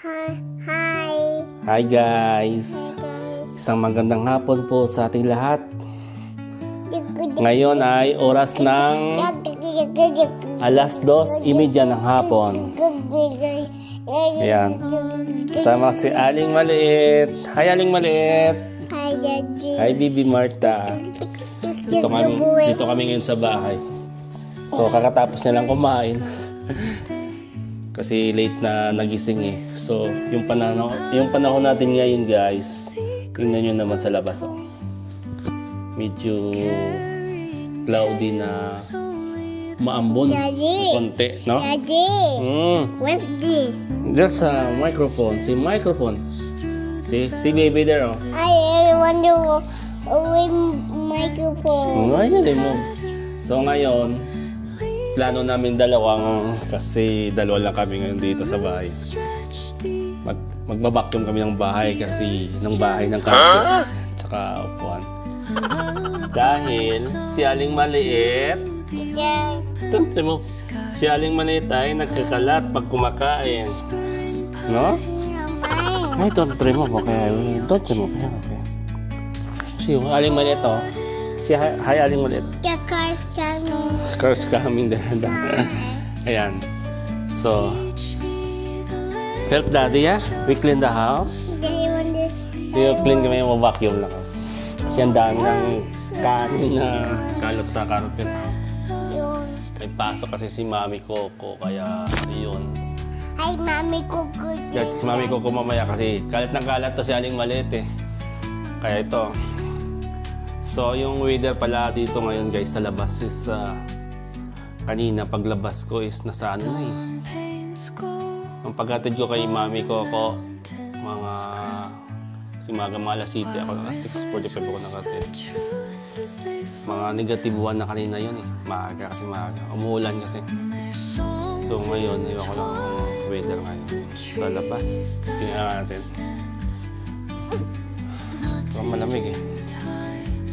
Hi. Hi. Hi guys! Isang magandang hapon po sa ating lahat. Ngayon ay oras ng alas 2:30 ng hapon. Ayan. Kasama si Aling Maliit. Hi Aling Maliit! Hi, Daddy. Hi Bibi Marta. Dito kami ngayon sa bahay. So kakatapos nilang kumain. Kasi late na nagising eh. So, yung panahon natin ngayon guys, tingnan nyo naman sa labas. Oh. Medyo cloudy na maambon. Daddy. Konti, no? Daddy. What's this? That's a microphone. Si microphone. Si baby there, oh. I wonder with microphone. Ngayon eh mo. So ngayon, plano namin kasi dalawa lang kami ngayon dito sa bahay. Magbabacuum kami ng bahay kasi ng bahay ng kapit tsaka upuan. Dahil si Aling Maliit, tontre mo, si Aling Maliit ay nagkakalat pag kumakain. No? Ay, tontre mo. Okay. Tontre mo. Okay. Si Aling Maliit, oh. Hi, Aling Maliit. The car's coming. Cars coming there. Ayan. So, help Daddy, yeah? We clean the house. Daddy wonder. You clean kami, vacuum lang. Kasi ang dami ng kanin na kalot sa carpet. May pasok kasi si Mami Coco, kaya yun. Hi, Mami Coco. Si Mami Coco mamaya kasi kalat ng kalat to si Aling Maliit eh. Kaya ito. So, yung weather pala dito ngayon guys sa labas is kanina paglabas ko is nasa ano na eh. Ang paghatid ko kay Mami Coco, mga alas 7 ako na 6:45 ako nakatid. Mga negative 1 na kanina yun eh. Maaga. Umuulan kasi. So, ngayon, ayoko lang ang weather ngayon sa labas. Tingnan natin. Parang malamig eh.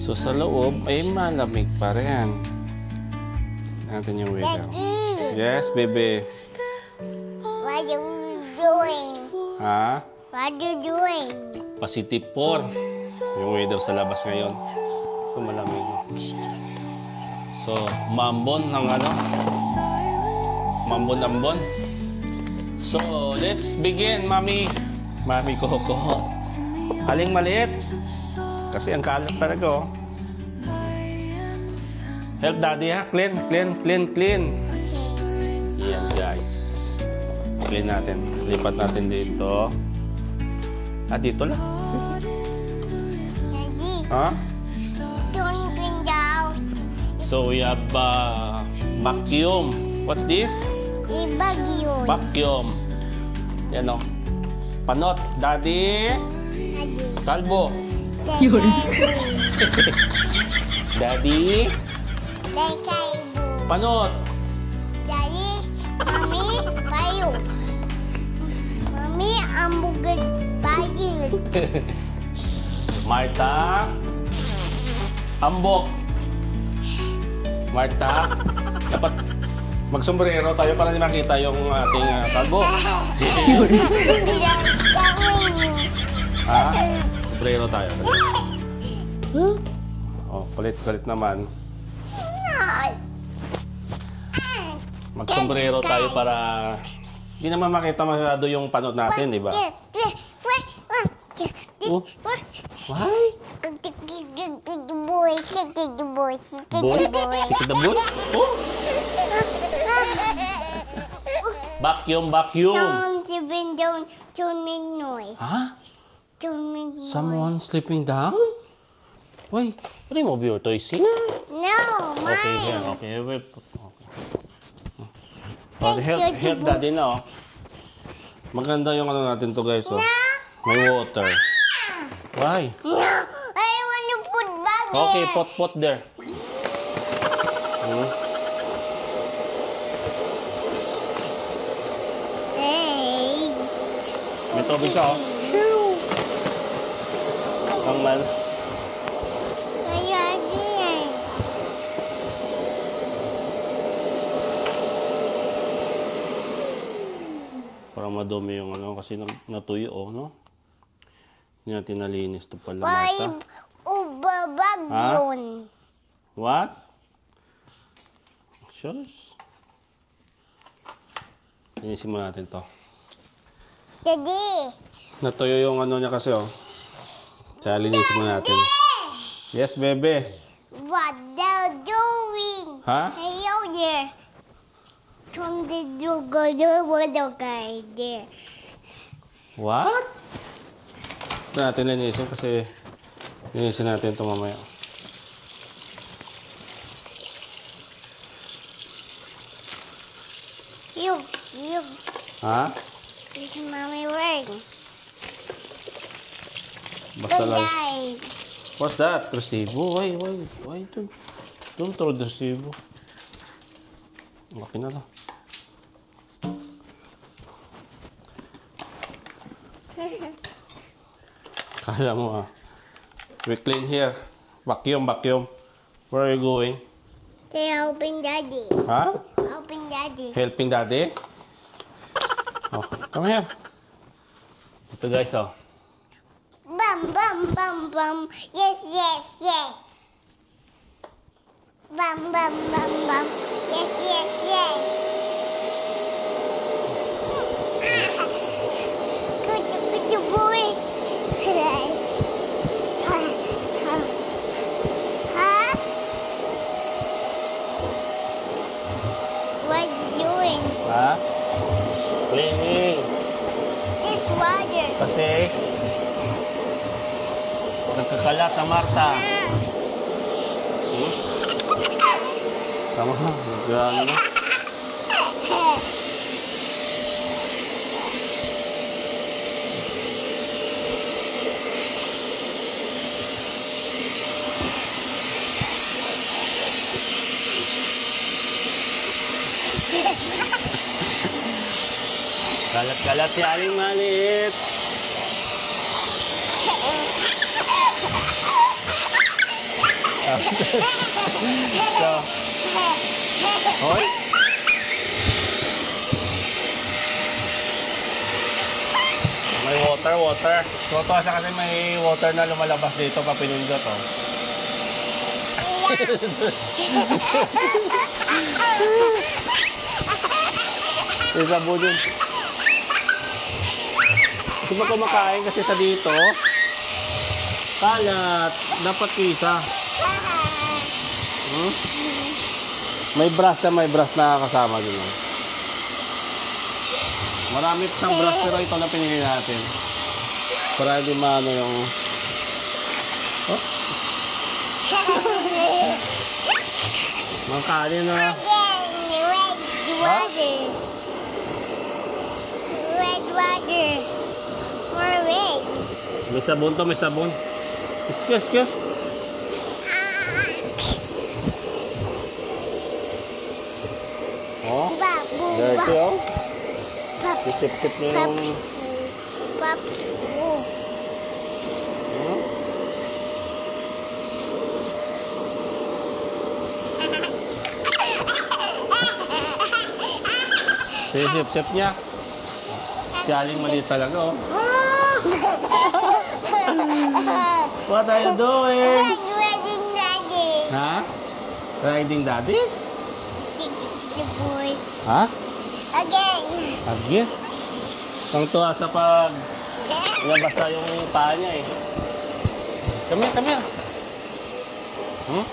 So sa loob ay malamig pa rin. Natin yung weather. Daddy. Yes, baby. What are you doing? Ha? What are you doing? Positive 4. Yung weather sa labas ngayon. So malamig. So maambon ng ano? Maambon-ambon. So let's begin, Mami Coco. Aling Maliit. Kasi ang kalat talaga, oh. Help Daddy, ha? Clean. Yan, guys. Clean natin. Lipat natin dito. Dito lang. Daddy. Ha? Don't clean down. So, we have vacuum. What's this? Ibagyo. Vacuum. Yan, oh. Panot. Daddy. Daddy. Kalbo. Yun. Daddy. Daddy kaibo. Panot. Daddy. Mami payo. Mami ambugan payo. Marta. Ambok. Marta. Dapat magsombrero tayo para hindi makita yung ating kalbo. Ha? Sombrero tayo. Oh, kulit naman. Magsombrero tayo para hindi naman makita masyado yung panot natin, di ba? Oh. Why? Boy. Boy? Kick the boy? Oh. Vacuum. Don't make noise. Ha? Don't make noise. Someone sleeping down? Why? Remove your toys here. No, mine. Okay, here. Okay, wait. Okay. Help Daddy na, oh. Maganda yung ano natin to, guys, oh. May water. Why? No, I want to put back there. Okay, pot there. Hey. May tubig ka, oh. Ang man. Kaya again. madumi yung ano kasi natuyo, oh, no? Hindi natin nalinis ito pala, Why Marta. ubabag Ha? yun? What? Shush. Linisin mo natin to. Daddy. Natuyo yung ano niya kasi, oh. Kaya linisin mo natin. Yes, bebe. What they're doing? Ha? Hello there. Come the do guy there. What? Ito natin linisin kasi linisin natin ito mamaya. You. Ha? This is mommy ring. Basta Good lang. guys. What's that? Resibo? Why? Don't throw the resibo. Okay na lang. Kala mo ah. We clean here. Vacuum. Where are you going? They're helping daddy. Ha? Helping daddy. Helping daddy? Oh, come here. Ito guys, oh. Bum. Yes. Bum. Yes. Good boys. Huh? What are you doing? Ha? Cleaning. This water. Kasi nagkakalat sa Marta. Hmm? Tama ha? Nag-ano na? Kalat-kalat si Aling Maliit. So, hoy. May water. Tuwa sa kasi may water na lumalabas dito pa pinindot, oh. Isa po dun. Gusto mo kumakain kasi sa dito. Kalat. Dapat isa. Hmm? May brush na kasama dun. Oh. Marami pang brush pero ito na pinili natin. Para hindi maano yung... Oh? Mga kanin na. Red water. More red. May sabon to, may sabon. Excuse. Oh, dirty, oh. Isip-sip nyo yung... Pops. Oh. Hmm? Sip-sip niya. Si Aling maliit talaga, oh. What are you doing? Wedding daddy. Ha? Riding daddy? The boy. Ha? Again. Agit? Ang tuwa sa pag... Nabasa yung paa niya, eh. Come here. Hmm?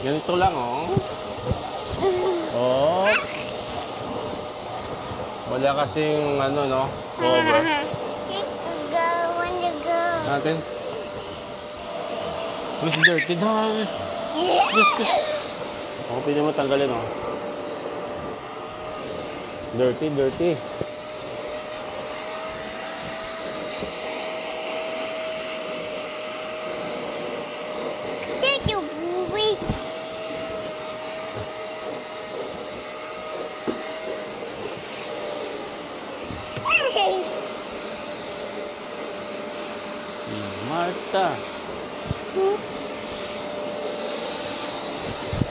Ganito lang, oh. Oh. Wala kasing, ano, no? Cover. Want to go. Natin. Mas dirty daw. Excuse. Ako pwede mo tanggalin, oh. Dirty. Such a waste. Marta.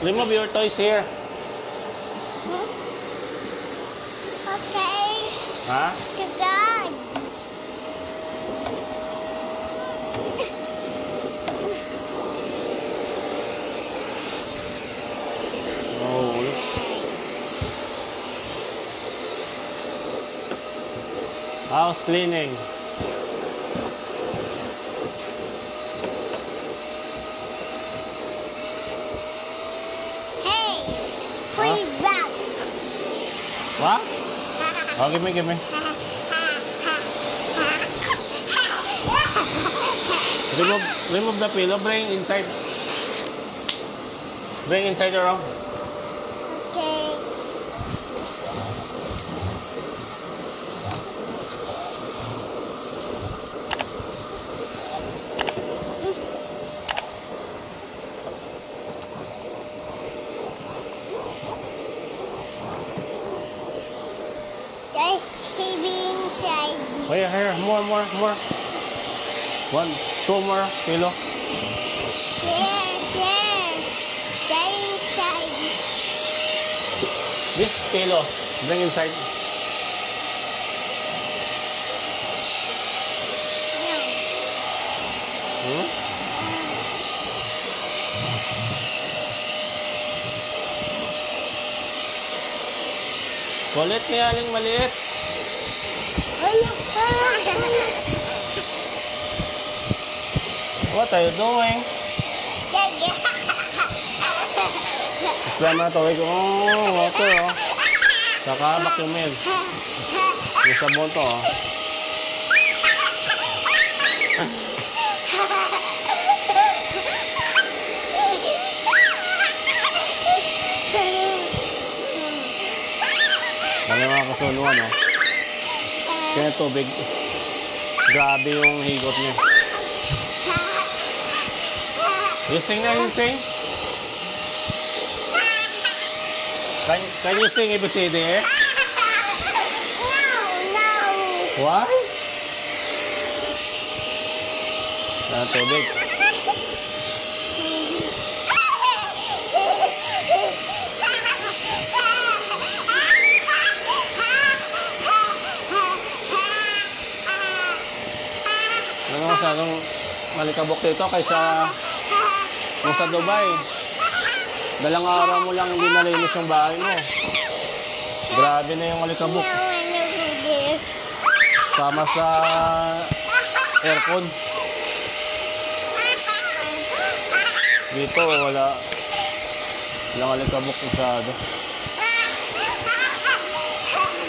Remove your toys here. Okay. Ha? To God. Oh. House cleaning. Hey, put Huh? it back. What? Oh, give me. Remove the pillow. Bring inside. Bring inside your room. Okay. There's TV inside. Oh yeah, here. More. 1, 2 more pillow. There. They're inside. This pillow. Bring inside. No. Hmm? Kulit ni Aling maliit. What are you doing? Islam na tawag ko. Oh, water oh. Saka vacuumin. Yung sabon to oh. Ano mga kasunuan oh. Kaya tubig. Grabe yung higot niya. You sing na, you sing? Can you sing ABCD eh? No. Why? Tubig. Ano masyadong malikabok dito kaysa kung sa Dubai. Dalang araw mo lang hindi nalinis yung bahay mo. Grabe na yung malikabok. Sama sa aircon. Dito wala. Walang alikabok masyado.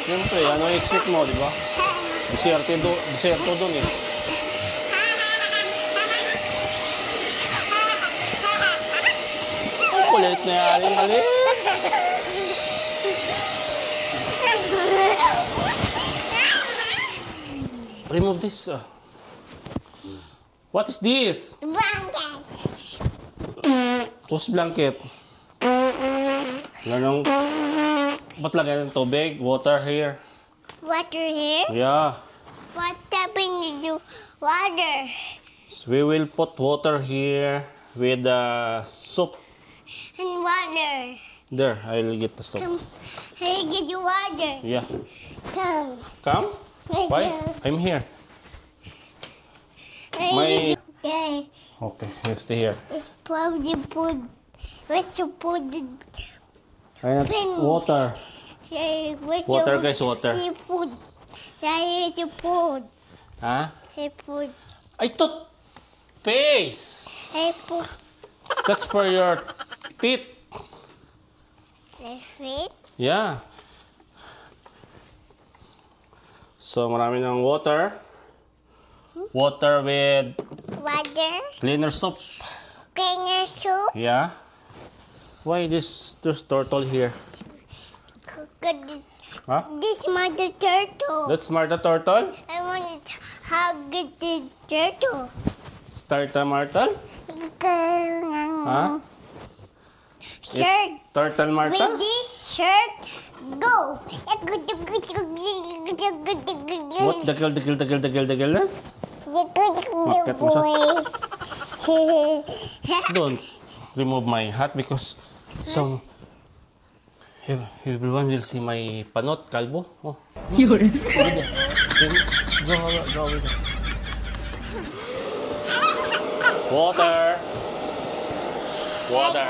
Siyempre, ano yung expect mo, di ba? Deserto dun eh. Kulit na yan, mali. Remove this. What is this? Blanket. Whose blanket? Ganong... Ba't lagyan ng tubig? Water here. Water here? Yeah. What happened to water? So we will put water here with soup. And water. There, I'll get the soup. Come. I get you water. Yeah. Come. Come? Why? I'm here. My- Okay. Okay, you stay here. It's probably put. Where's the put the Ayan, Pen. water. where's Water the guys, water. the food? Here's the food. Ha? Hey food. I thought face. Hey food. That's for your teeth. Hey feet. Yeah. So marami ng water. Water with Water. cleaner soap. Cleaner soup. Yeah. Why there's turtle here? Huh? This mother turtle. That's Marta turtle? I want to hug the turtle. Starta Marta? Huh? Shirt. It's turtle Marta? Ready? Shirt. Go. What? Dagil na? Bakit mo boy. Don't remove my hat because some Everyone will see my panot, kalbo. Oh. Yun. Go with it. Water. Water.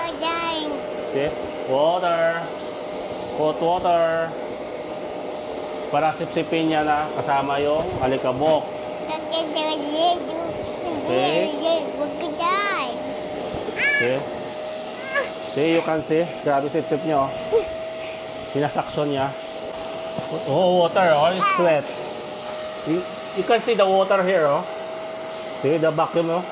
See? Water. Hot water. Para sipsipin niya na kasama yung alikabok. Okay. See? See, you can see. Grabe sip-sip niya, oh. Sinasaksyon niya. Oh, water, oh. It's wet. You can see the water here, oh. See, the vacuum, oh.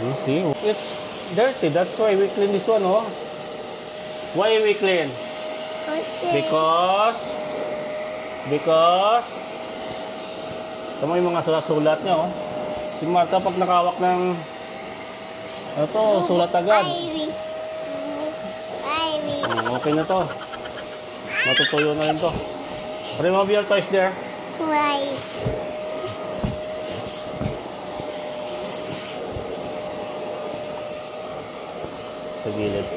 You see? It's dirty. That's why we clean this one, oh. Why we clean? Because tama yung mga sulat-sulat niya, oh. Si Marta pag nakawak ng ito, sulat agad. Okay na to. Matutuyo na rin to. Remove your toys there. Why? Sa gilid.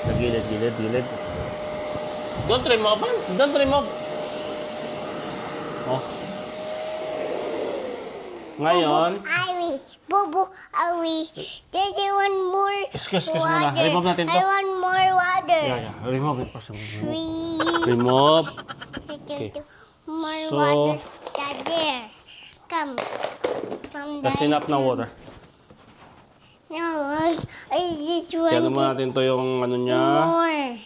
Sa gilid. Don't remove, man. Don't remove. Oh. Ngayon. Bobo, there's one more Excuse muna. water. Remove natin to. I want more water. Yeah. Remove it first. Please. Remove. Okay. More So, water. There. Come. That's there. enough na water. No, I just want Kaya naman natin to yung ano niya. more.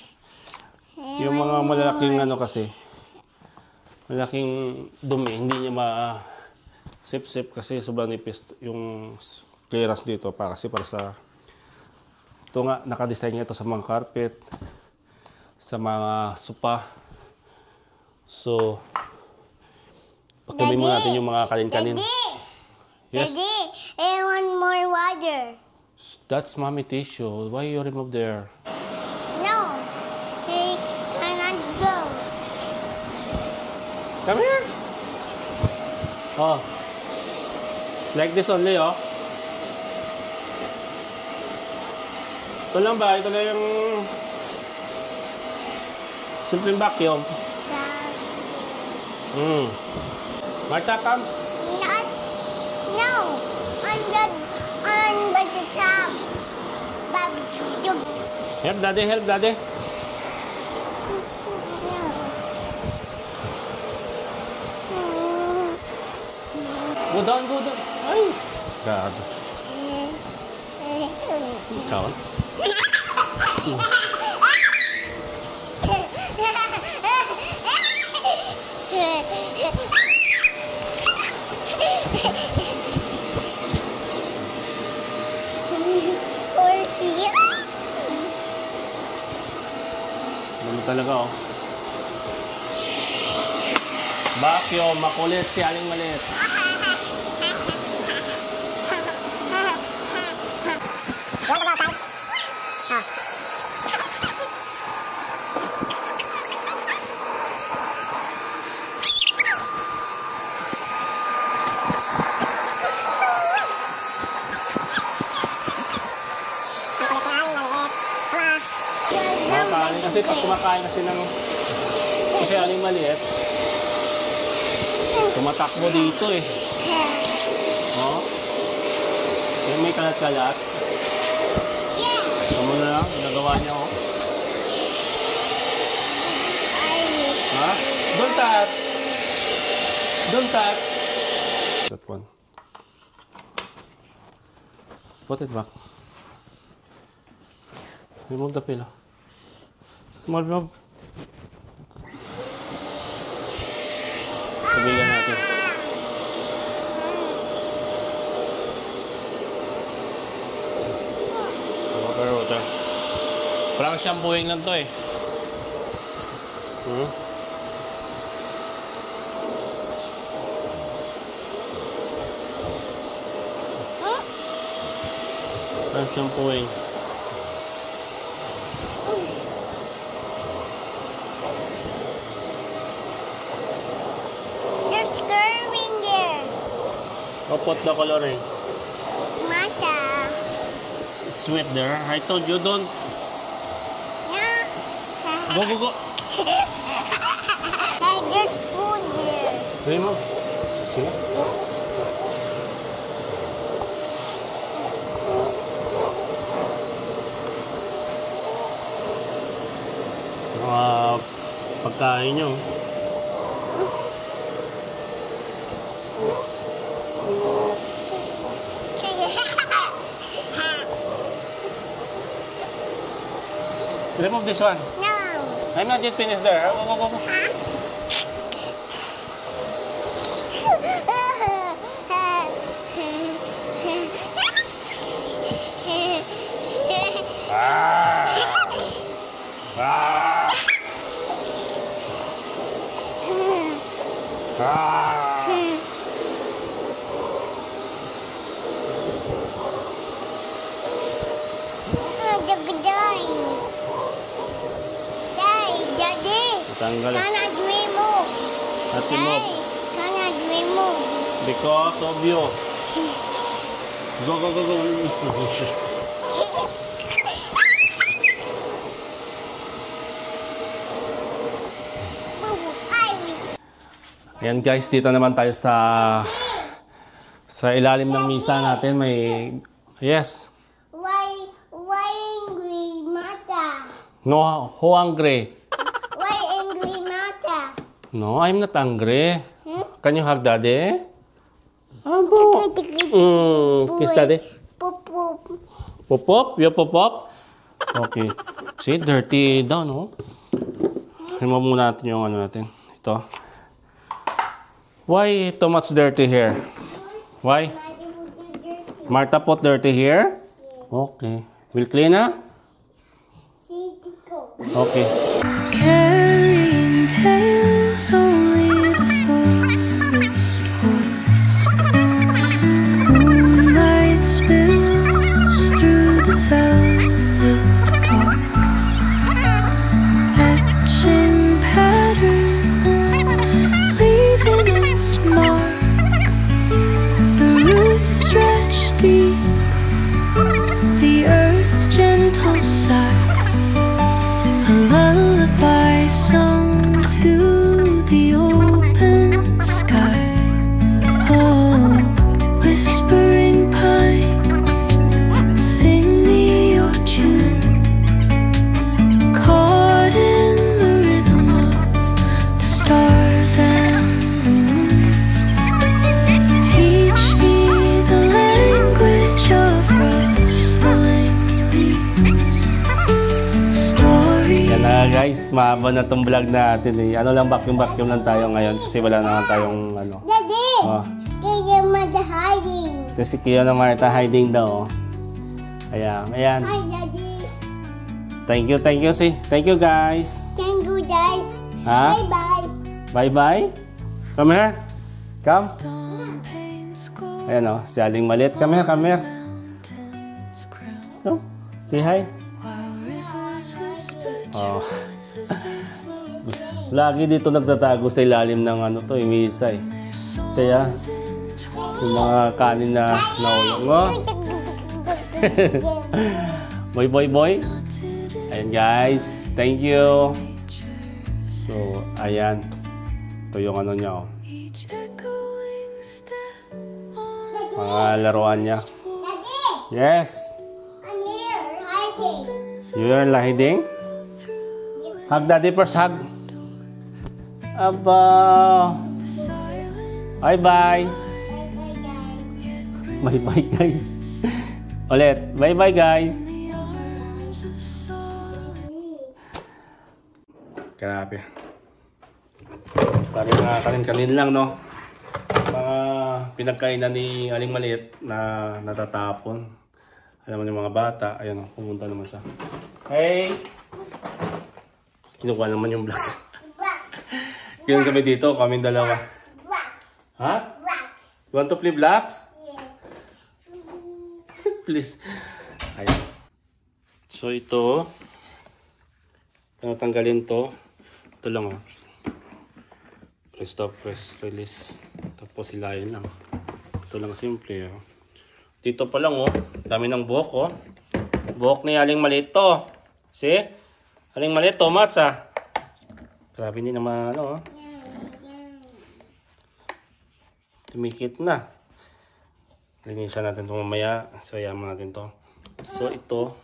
Yung mga malalaking ano kasi. Malaking dumi. Hindi niya sip-sip kasi sobrang nipis yung clearance dito para sa ito nga, nakadesign niya ito sa mga carpet, sa mga sopa. So, pagkunin mo natin yung mga kanin-kanin. Yes, Daddy, I want more water. that's mommy tissue. Why you remove there? No, we cannot go. Come here. Oh. Like this only, oh. Ito lang ba? Ito lang yung simpleng vacuum. Marta, come. Not, no, on the top. Help daddy. Go down. Ay! God. Ikaw? Ano talaga, oh. Vacuum, makulit si Aling Maliit. Kasi pag kumakain kasi kasi Aling Maliit, tumatakbo dito eh. Oh. Yung may kalat-kalat. Ito mo na lang, ginagawa niya, oh. Ha? Don't touch. That one. Put it back. Remove the pillow. Remove. Sabihan natin. Water. Parang shampooing lang to eh. Parang shampooing. There's curving there. I'll put the coloring. Mata. sweet there. I told you don't. Go, go, go. There's food there. Try mo. Sige. Mga pagkain nyo. Remove this one. No. I'm not yet finished there. Go, go, go, go. Ah! Ah! Ah! Tanggal. Cannot remove. Not remove. Cannot remove. Because of you. Go, go, go, go. Ayan guys, dito naman tayo sa ilalim ng misa natin. May yes. Why angry mata? No, who hungry? Why angry mata? No, I'm not hungry. Can you hug daddy? Abo. Kiss daddy. Pop pop. Pop pop? You pop pop? Okay. See, dirty daw, no? Remove muna natin yung ano natin. Ito. Why too much dirty here? Why? Martha put dirty here? Okay. We'll clean na? Okay. Carrying tales only the forest holds. Moonlight spills through the velvet dark, etching patterns, leaving its mark. The roots stretch deep, the earth's gentle sigh. A lullaby sung to the open sky. Oh, whispering pines, sing me your tune. Caught in the rhythm of the stars and the moon. Teach me the language of rustling leaves. Yan na guys, mahaba na itong vlog natin eh. Ano lang, vacuum lang tayo ngayon kasi wala naman tayong ano. Daddy! Oh. Kaya mother hiding. Ito si Kiyo na Martha hiding daw. Ayan, ayan. Hi, Daddy. Thank you, si. Thank you guys. Thank you, guys. Ha? Bye-bye. Bye-bye. Come here. Come. Ayan o, si Aling Malit. Come here, come here. Come. Say hi. Oh. Lagi dito nagtatago sa ilalim ng ano to, misa eh. Kaya, yung mga kanin na naulong. Oh. Boy. Ayan guys, thank you. So, ayan. Ito yung ano niya oh. Mga laruan niya. Daddy, Yes. I'm here hiding. You're hiding? Hug daddy first, hug. Aba. Bye-bye. Bye-bye, guys. Bye-bye guys. Ulit. Bye-bye guys. Grabe. Kanin lang, no? Mga pinagkainan ni Aling Maliit na natatapon. Alam mo yung mga bata. Ayan, pumunta naman siya. Hey! Kinukuha naman yung vlog. Kinuha kami dito, kaming dalawa. Blacks. Ha? Blacks. You want to play blocks? Yeah. Please. Ayan. So ito, tanggalin to. Ito lang oh. Press stop, press release. Tapos hilahin lang. Ito lang simple oh. Dito pa lang oh. Dami ng buhok oh. Buhok ni Aling Maliit to. See? Aling Maliit to, Mats ah. Grabe hindi naman ano oh. Tumikit na. Linisan natin ito mamaya. So, yaman natin to. So, ito.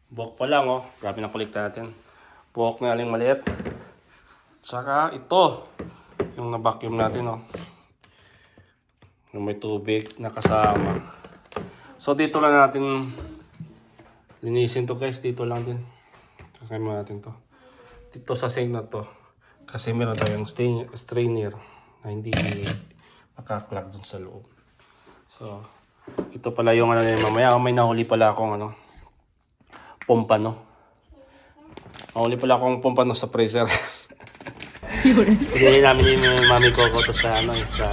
Buhok pa lang oh. Grabe na kulikta natin. Buhok ni Aling Maliit. Tsaka ito. Yung na-vacuum natin oh. Yung may tubig na kasama. So, dito lang natin linisin to guys. Dito lang din. Kakain mo natin to. Dito sa sink na to. Kasi meron tayong strainer na hindi makaklag dun sa loob. So, ito pala yung ano nila mamaya. May nahuli pala akong ano, pompano. Nahuli pala akong pompano sa freezer. Pinili namin yung mami ko to sa ano, sa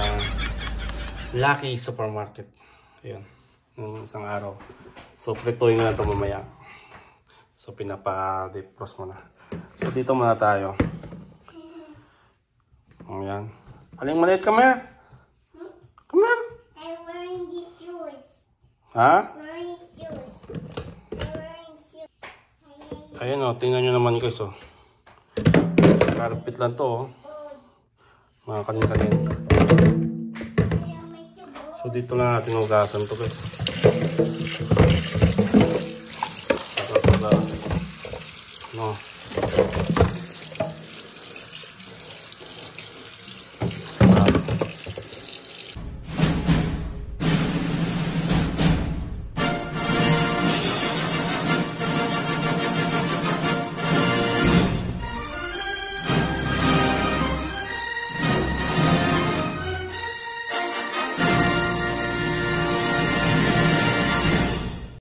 Lucky Supermarket. Ayun. Nung isang araw. So, prituin mo na ito mamaya. So, pinapa-defrost mo na. So, dito muna tayo. Ayan. Aling Maliit, come here. Come here. I'm wearing these shoes. Ha? Wearing shoes. I'm wearing shoes. Ayan o, tingnan nyo naman guys o. Carpet lang to o. Mga kanin-kanin. So dito lang natin hugasan to guys. No.